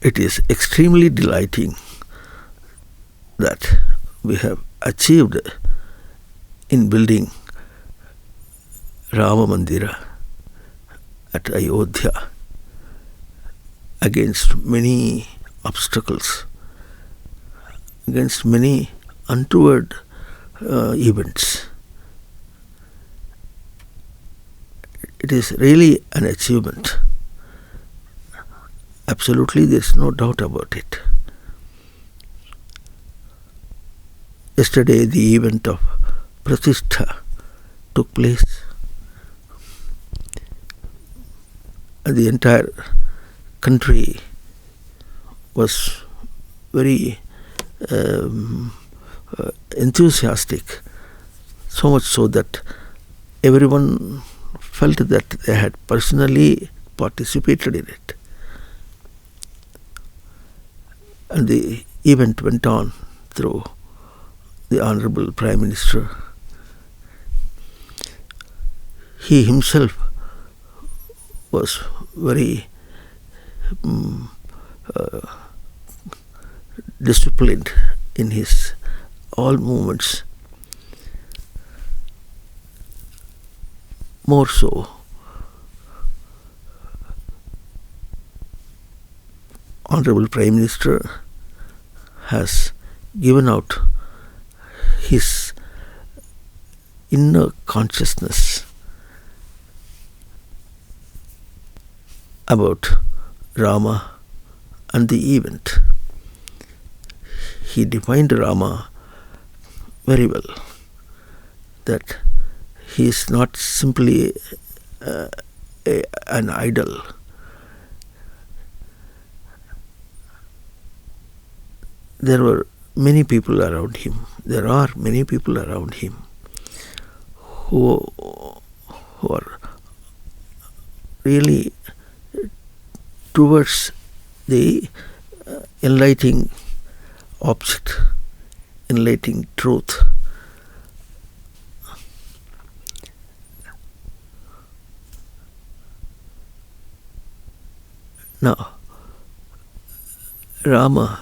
it is extremely delighting that we have achieved in building Raama Mandira at Ayodhya against many obstacles, against many untoward events. It is really an achievement. Absolutely, there is no doubt about it. Yesterday, the event of Pratishtha took place, and the entire country was very enthusiastic, so much so that everyone felt that they had personally participated in it. And the event went on through the Honorable Prime Minister. He himself was very disciplined in his all movements. More so, Honorable Prime Minister has given out his inner consciousness about Raama and the event. He defined Raama very well, that he is not simply an idol. There were many people around him. There are many people around him who are really towards the enlightening object, enlightening truth. Now, Raama,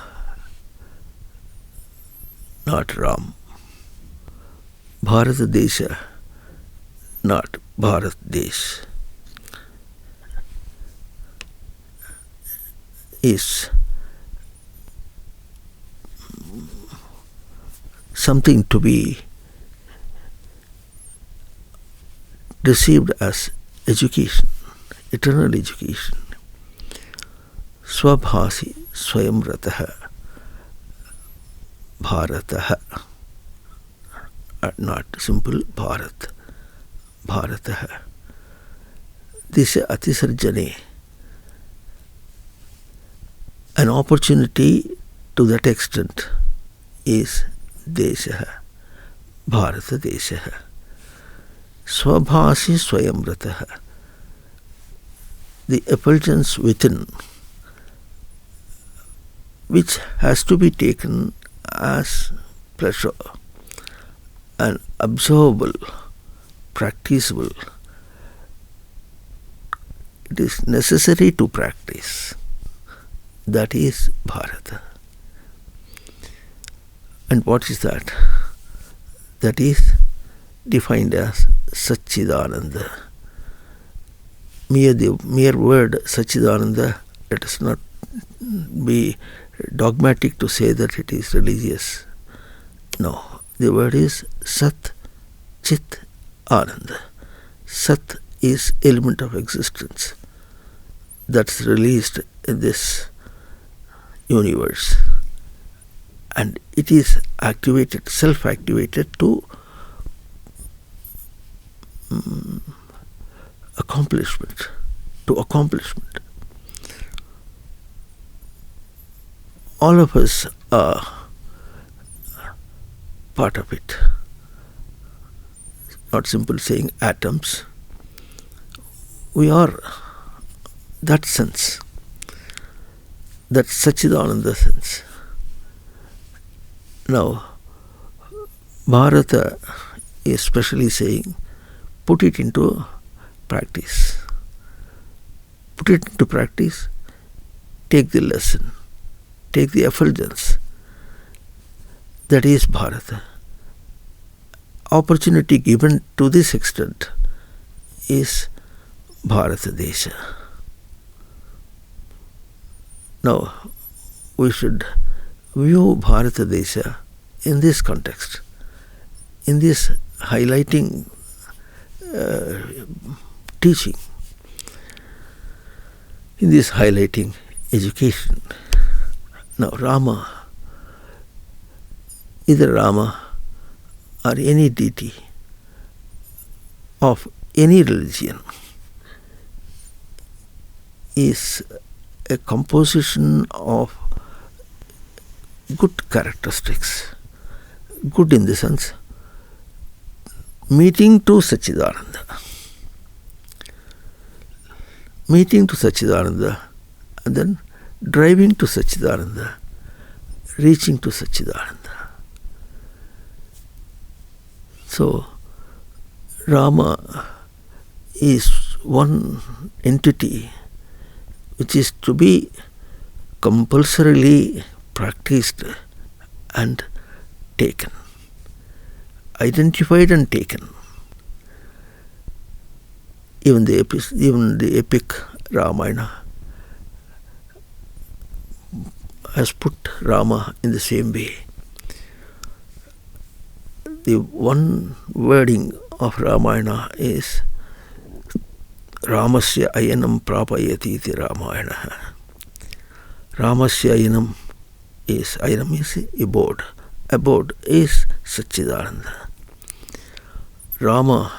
not Ram. Bharat Desha, not Bharat Desh, is something to be received as education, eternal education. Swabhasi Swayamrataha Bharataha, not simple Bharat, Bharataha. This Atisarjane, an opportunity to that extent is Deshaha, Bharata Deshaha. Swabhasi Swayamrataha, the effulgence within, which has to be taken as pleasure and observable, practicable. It is necessary to practice. That is Bharata. And what is that? That is defined as Sat-Cit-Ananda. Mere word Sat-Cit-Ananda, let us not be dogmatic to say that it is religious. No, the word is Sat-Cit-Ananda. Sat is element of existence that's released in this universe, and it is activated, self-activated to accomplishment. All of us are part of it. Not simple saying atoms. We are that sense, that Sat-Cit-Ananda sense. Now, Bharata is especially saying, put it into practice. Put it into practice take the lesson, take the effulgence. That is Bharata. Opportunity given to this extent is Bharata Desha. Now, we should view Bharata Desha in this context, in this highlighting teaching, in this highlighting education. Now, Raama, either Raama or any deity of any religion is a composition of good characteristics. Good in the sense meeting to Sat-Cit-Ananda. Meeting to Sat-Cit-Ananda and then driving to Sat-Cit-Ananda, reaching to Sat-Cit-Ananda. So, Raama is one entity which is to be compulsorily practiced and taken, identified and taken. Even the epic Ramayana has put Rama in the same way. The one wording of Ramayana is Ramasya ayanam prapayati iti Ramayana. Ramasya ayanam is abode. Abode is Sat-Cit-Ananda. Rama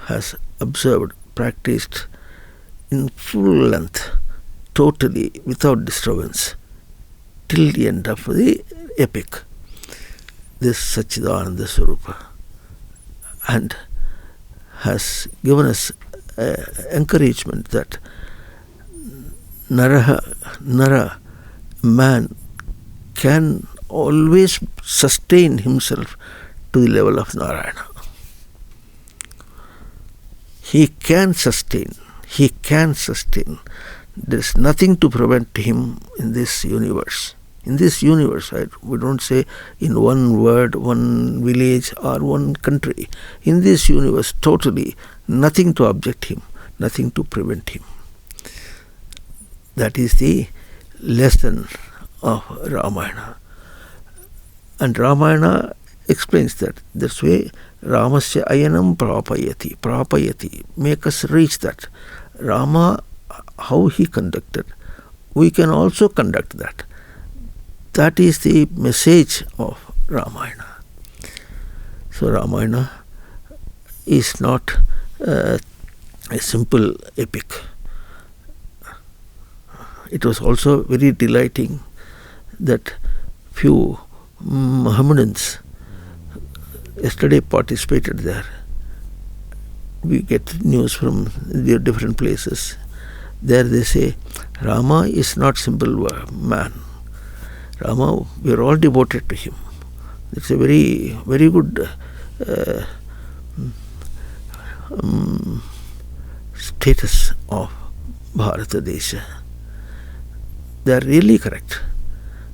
has observed, practiced in full length, totally without disturbance, till the end of the epic, this Sat-Cit-Ananda Swarupa, and has given us encouragement that Nara, man, can always sustain himself to the level of Narayana. He can sustain. There is nothing to prevent him in this universe. In this universe, we don't say in one word, one village or one country. In this universe, totally nothing to object him, nothing to prevent him. That is the lesson of Ramayana. And Ramayana explains that this way, Ramasya ayanam prapayati, make us reach that. Rama, how he conducted, we can also conduct that. That is the message of Ramayana. So Ramayana is not a simple epic. It was also very delighting that few Mohammedans yesterday participated there. We get news from their different places. There they say, Rama is not simple man. Rama, we are all devoted to him. It's a very, very good status of Bharata Desha. They are really correct,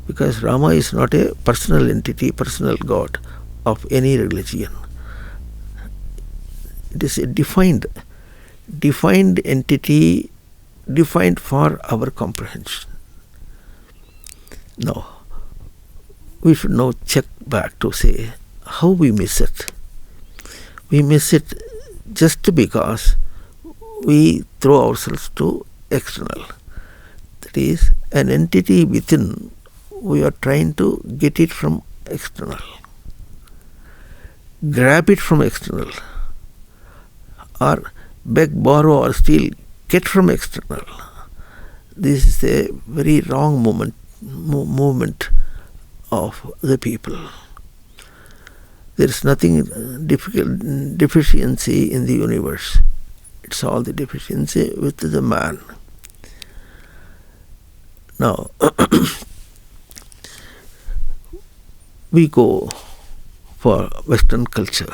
because Rama is not a personal entity, personal God of any religion. It is a defined entity, defined for our comprehension. Now, we should now check back to say how we miss it. We miss it just because we throw ourselves to external. That is, an entity within, we are trying to get it from external, grab it from external, or beg, borrow, or steal, get from external. This is a very wrong movement of the people. There is nothing deficiency in the universe. It's all the deficiency with the man. Now, we go for Western culture.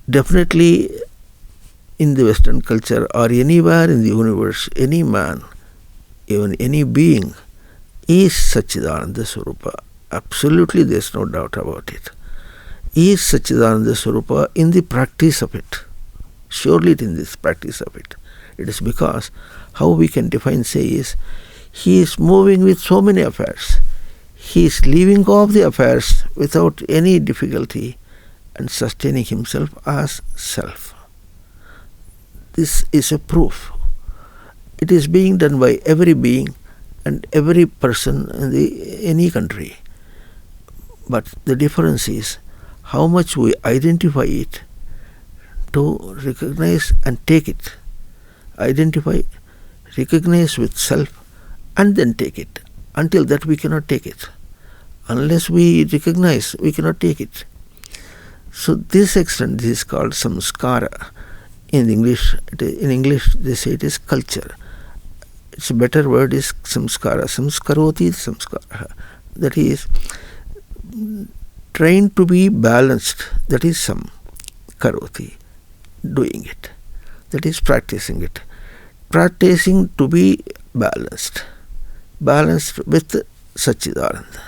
Definitely in the Western culture or anywhere in the universe, any man even any being, is Sat-Cit-Ananda Swarupa. Absolutely, there is no doubt about it. Is Sat-Cit-Ananda Swarupa in the practice of it. Surely it in this practice of it. It is because how we can define, say, is he is moving with so many affairs. He is leaving off the affairs without any difficulty and sustaining himself as self. This is a proof. It is being done by every being and every person in any country. But the difference is how much we identify it to recognize and take it. Identify, recognize with self, and then take it. Until that we cannot take it. Unless we recognize, we cannot take it. So this extent, this is called samskara. In English, they say it is culture. Its a better word is samskara. Samskaroti samskara. That is, trying to be balanced. That is samkaroti. Doing it. That is practicing it. Practicing to be balanced. Balanced with Sat-Cit-Ananda,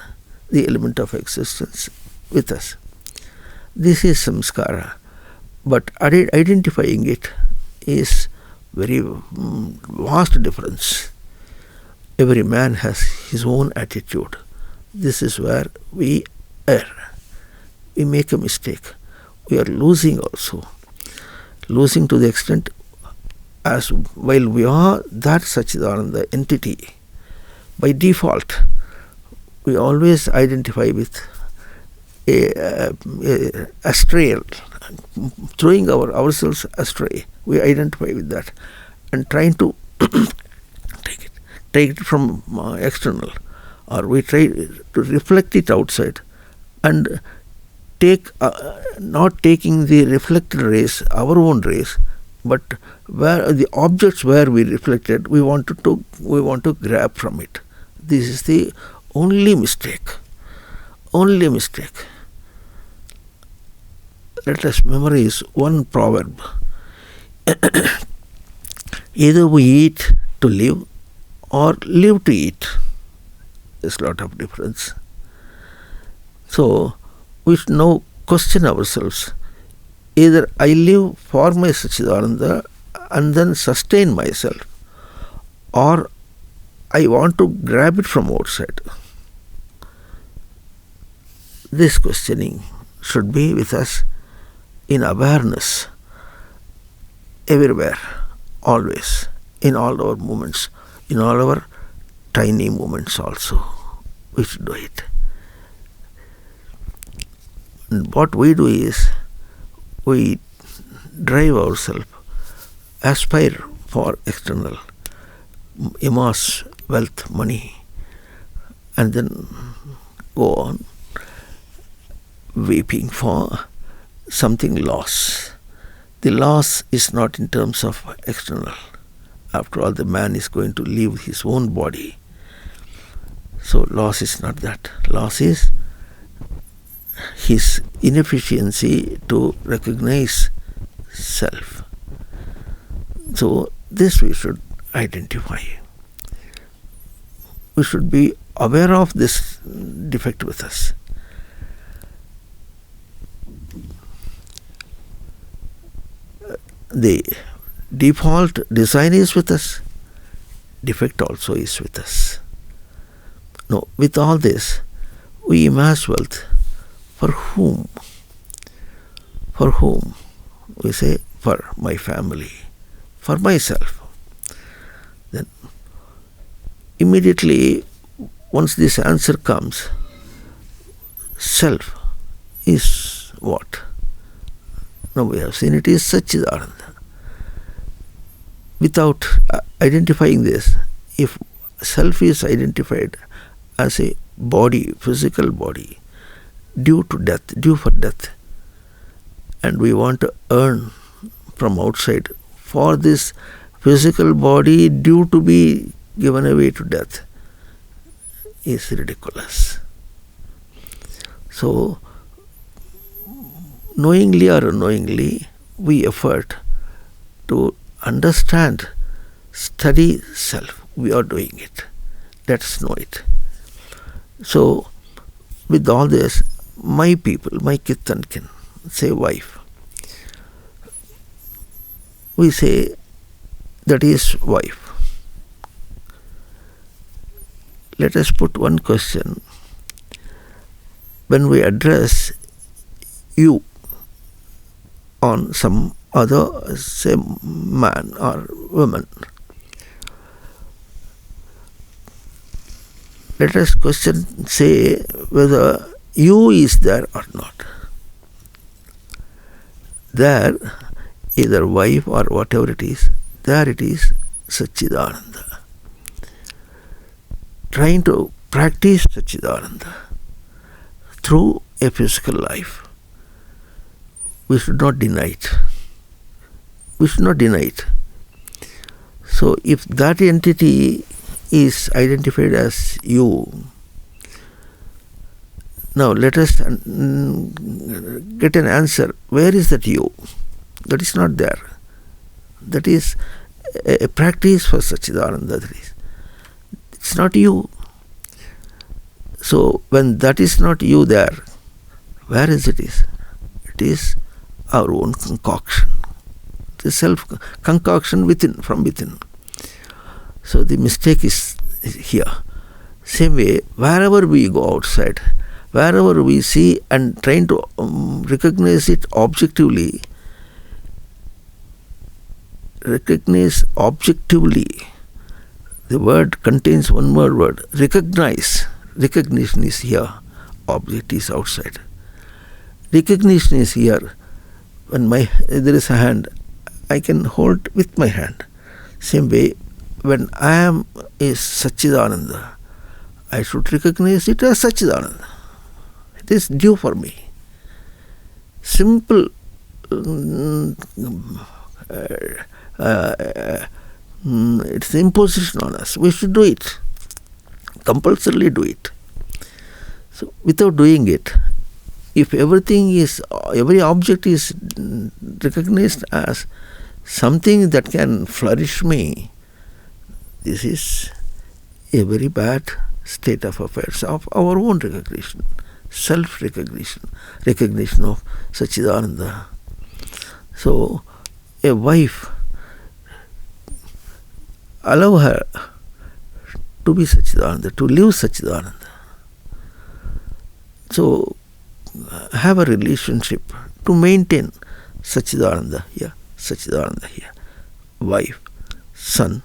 the element of existence with us. This is samskara. But identifying it is very vast difference. Every man has his own attitude. This is where we err. We make a mistake. We are losing also. Losing to the extent as while we are that Sat-Cit-Ananda entity, by default, we always identify with astray, throwing ourselves astray. We identify with that and trying to take it from external, or we try to reflect it outside and not taking the reflected rays, our own rays, but where the objects where we reflected, we want to grab from it. This is the only mistake. Only mistake. Let us memorize one proverb. Either we eat to live or live to eat. There's a lot of difference. So we should now question ourselves. Either I live for my Sat-Cit-Ananda and then sustain myself, or I want to grab it from outside. This questioning should be with us in awareness, everywhere, always, in all our movements, in all our tiny movements also. We should do it. And what we do is, we drive ourselves, aspire for external, amass wealth, money, and then go on weeping for something loss. The loss is not in terms of external. After all, the man is going to leave his own body. So loss is not that. Loss is his inefficiency to recognize self. So this we should identify. We should be aware of this defect with us. The default design is with us. Defect also is with us. No, with all this, we amass wealth. For whom? For whom? We say, for my family, for myself. Then immediately, once this answer comes, self is what? Now we have seen it is Sat-Cit-Ananda. Without identifying this, if self is identified as a body, physical body, due to death, due for death, and we want to earn from outside for this physical body due to be given away to death, is ridiculous. So, knowingly or unknowingly, we effort to understand, study self. we are doing it. Let us know it. So, with all this, my people, my kith and kin, say wife. We say that is wife. Let us put one question. When we address you on some other, say, man or woman, let us question, say whether you is there or not. There, either wife or whatever it is, there it is Sat-Cit-Ananda. Trying to practice Sat-Cit-Ananda through a physical life. We should not deny it. We should not deny it. So if that entity is identified as you, now let us get an answer. Where is that you? That is not there. That is a practice for Sat-Cit-Ananda. That is. It's not you. So when that is not you there, where is it is? It is our own concoction. The self-concoction within, from within. So the mistake is here. Same way, wherever we go outside, wherever we see and trying to recognize it objectively, the word contains one more word, recognize. Recognition is here, object is outside. Recognition is here. When there is a hand, I can hold with my hand. Same way, when I am is Sat-Cit-Ananda, I should recognize it as Sat-Cit-Ananda. It is due for me. Simple it's imposition on us. We should do it. Compulsorily do it. So without doing it, if every object is recognized as something that can flourish me, this is a very bad state of affairs of our own recognition, self-recognition, recognition of Sat-Cit-Ananda. So a wife, allow her to be Sat-Cit-Ananda, to live Sat-Cit-Ananda. So have a relationship to maintain Sat-Cit-Ananda here, Sat-Cit-Ananda here. Wife, son,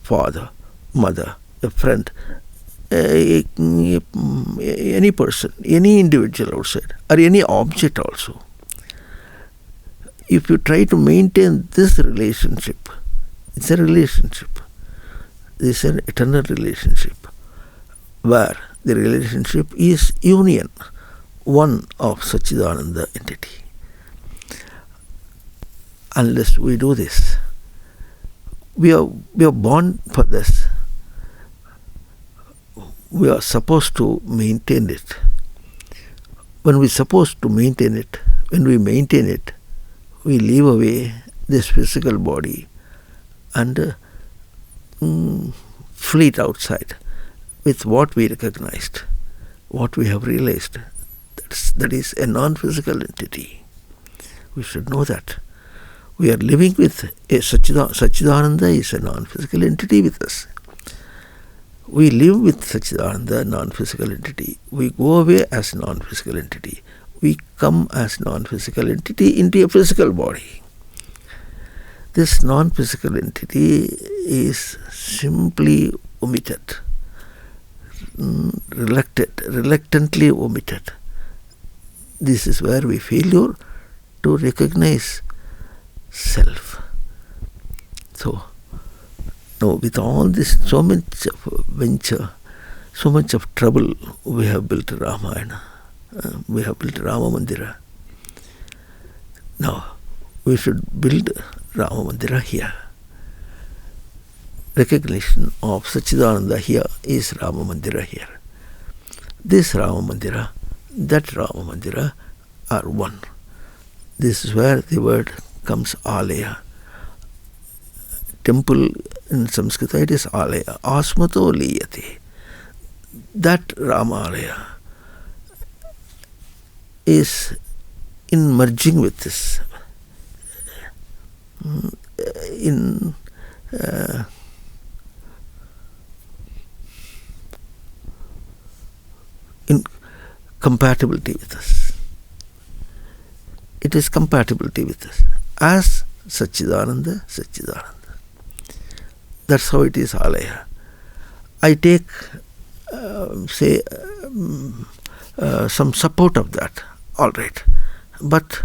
father, mother, a friend, any person, any individual outside, or any object also. If you try to maintain this relationship, it's a relationship. This is an eternal relationship where the relationship is union, one of Sat-Cit-Ananda entity. Unless we do this, we are born for this. We are supposed to maintain it. When we maintain it, we leave away this physical body and fleet outside with what we recognized, what we have realized. That is a non-physical entity. We should know that. We are living with a Sat-Cit-Ananda is a non-physical entity with us. We live with Sat-Cit-Ananda, non-physical entity. We go away as non-physical entity. We come as non-physical entity into a physical body. This non-physical entity is simply omitted, reluctantly omitted. This is where we failure to recognize self. So, now with all this, so much of venture, so much of trouble, we have built Ramayana, we have built Raama Mandira. Now, we should build Raama Mandira here. Recognition of Sat-Cit-Ananda here is Raama Mandira here. This Raama Mandira, that Raama Mandira are one. This is where the word comes alaya. Temple In Sanskrit it is alaya. Asmato liyate. That Ramalaya is in merging with this, in compatibility with us. It is compatibility with us as Sat-Cit-Ananda, Sat-Cit-Ananda. That's how it is alaya. I take some support of that, all right, but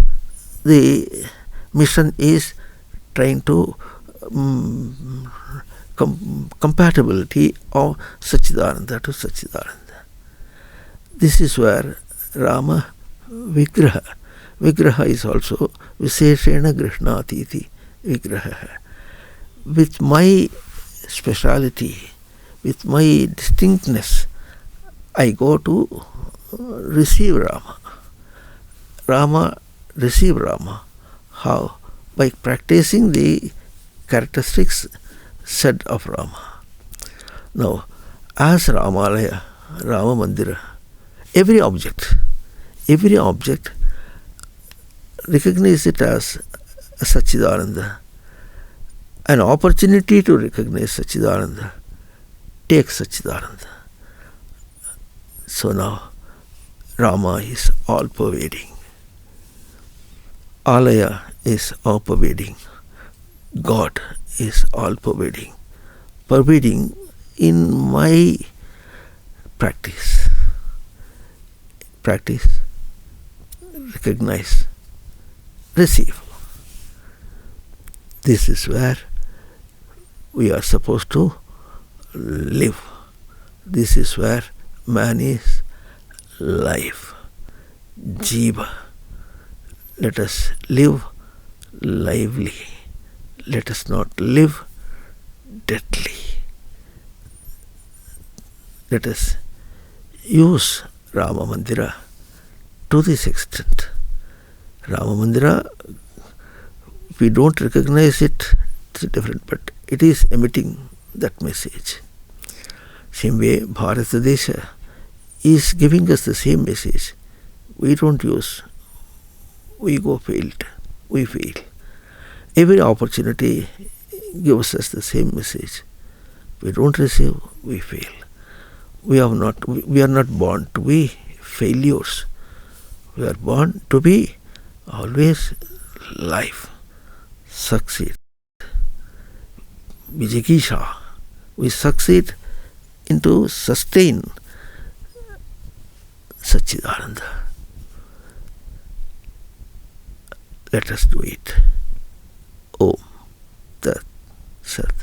the mission is trying to compatibility of Sat-Cit-Ananda to Sat-Cit-Ananda. This is where Rama Vigraha is also Visheshena Grihnatiti Vigraha. With my speciality, with my distinctness, I go to receive Rama. Rama, receive Rama. How? By practicing the characteristics said of Rama. Now, as Ramalaya, Rama Mandira, every object recognize it as Sat-Cit-Ananda. An opportunity to recognize Sat-Cit-Ananda, take Sat-Cit-Ananda. So now Rama is all pervading. Alaya is all pervading. God is all pervading. Pervading in my practice. Practice, recognize, receive. This is where we are supposed to live. This is where man is life. Jiva. Let us live lively. Let us not live deadly. Let us use Rama Mandira to this extent. Rama Mandira, if we don't recognize it, it's different, but it is emitting that message. Same way, Bharata Desha is giving us the same message. We don't use, we go failed, we fail. Every opportunity gives us the same message. We don't receive, we fail. We are not born to be failures. We are born to be always life, succeed. Vijikisha, we succeed into sustain Sat-Cit-Ananda. Let us do it. Om Tat Sat.